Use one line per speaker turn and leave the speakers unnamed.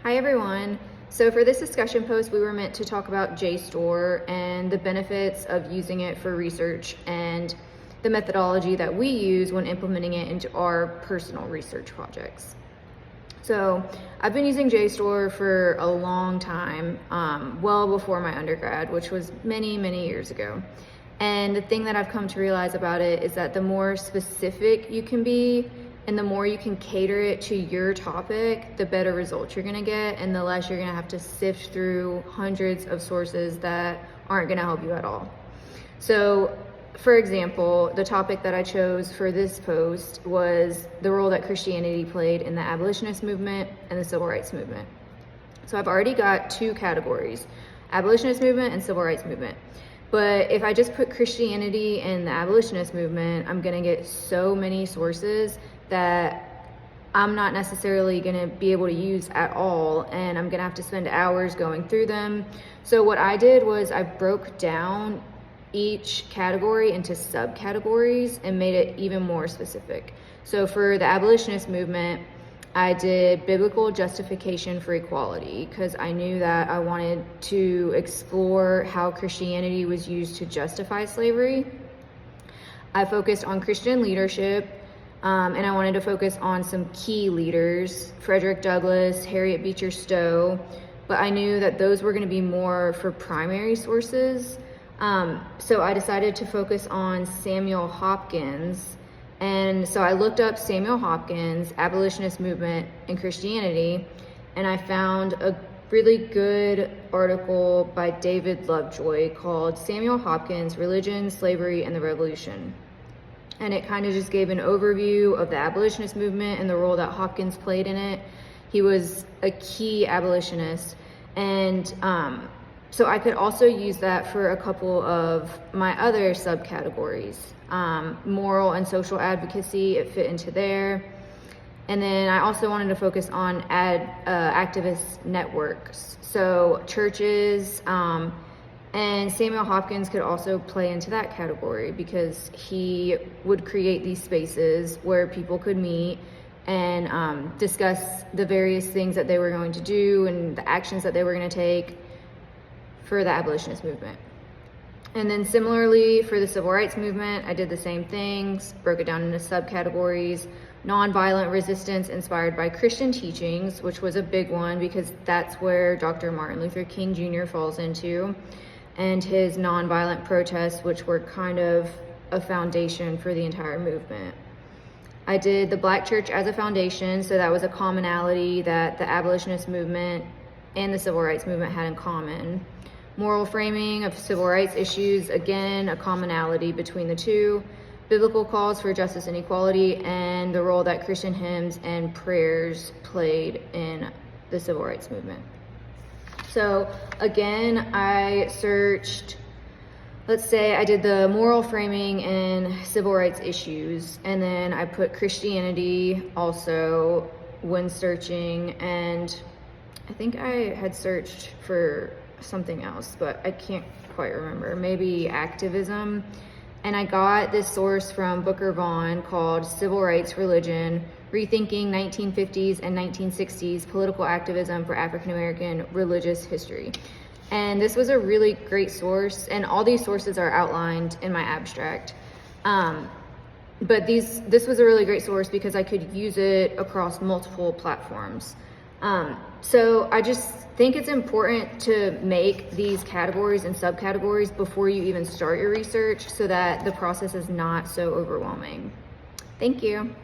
Hi everyone. So for this discussion post, we were meant to talk about JSTOR and the benefits of using it for research and the methodology that we use when implementing it into our personal research projects. So I've been using JSTOR for a long time, well before my undergrad, which was many, many years ago. And the thing that I've come to realize about it is that the more specific you can be and the more you can cater it to your topic, the better results you're gonna get and the less you're gonna have to sift through hundreds of sources that aren't gonna help you at all. So for example, the topic that I chose for this post was the role that Christianity played in the abolitionist movement and the civil rights movement. So I've already got two categories, abolitionist movement and civil rights movement. But if I just put Christianity and the abolitionist movement, I'm gonna get so many sources that I'm not necessarily gonna be able to use at all, and I'm gonna have to spend hours going through them. So what I did was I broke down each category into subcategories and made it even more specific. So for the abolitionist movement, I did biblical justification for equality because I knew that I wanted to explore how Christianity was used to justify slavery. I focused on Christian leadership, and I wanted to focus on some key leaders, Frederick Douglass, Harriet Beecher Stowe, but I knew that those were going to be more for primary sources. So I decided to focus on Samuel Hopkins. And so I looked up Samuel Hopkins, abolitionist movement and Christianity, and I found a really good article by David Lovejoy called Samuel Hopkins, Religion, Slavery, and the Revolution. And it kind of just gave an overview of the abolitionist movement and the role that Hopkins played in it. He was a key abolitionist. And so I could also use that for a couple of my other subcategories. Moral and social advocacy, it fit into there. And then I also wanted to focus on activist networks. So churches, and Samuel Hopkins could also play into that category because he would create these spaces where people could meet and discuss the various things that they were going to do and the actions that they were going to take for the abolitionist movement. And then similarly for the civil rights movement, I did the same things, broke it down into subcategories, nonviolent resistance inspired by Christian teachings, which was a big one because that's where Dr. Martin Luther King Jr. falls into, and his nonviolent protests, which were kind of a foundation for the entire movement. I did the Black church as a foundation, so that was a commonality that the abolitionist movement and the civil rights movement had in common. Moral framing of civil rights issues, again, a commonality between the two. Biblical calls for justice and equality, and the role that Christian hymns and prayers played in the civil rights movement. So again, I searched, let's say I did the moral framing and civil rights issues, and then I put Christianity also when searching, and I think I had searched for something else, but I can't quite remember, maybe activism. And I got this source from Booker Vaughn called Civil Rights, Religion, Rethinking 1950s and 1960s Political Activism for African American Religious History. And this was a really great source, and all these sources are outlined in my abstract. But this was a really great source because I could use it across multiple platforms. So I just think it's important to make these categories and subcategories before you even start your research so that the process is not so overwhelming. Thank you.